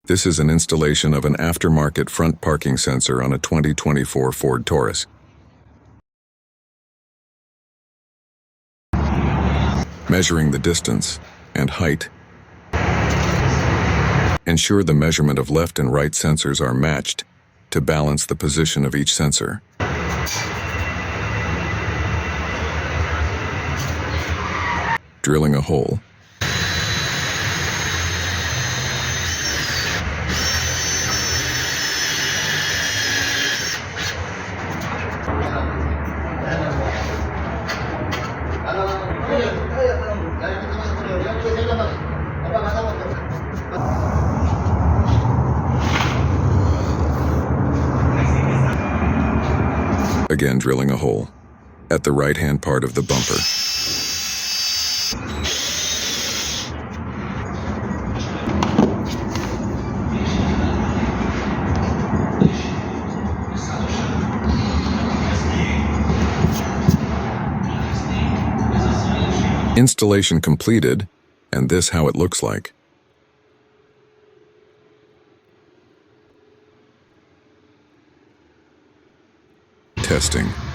This is an installation of an aftermarket front parking sensor on a 2024 Ford Taurus. Measuring the distance and height. Ensure the measurement of left and right sensors are matched to balance the position of each sensor. Drilling a hole. Again, drilling a hole at the right-hand part of the bumper. Installation completed, and this how it looks like. Testing.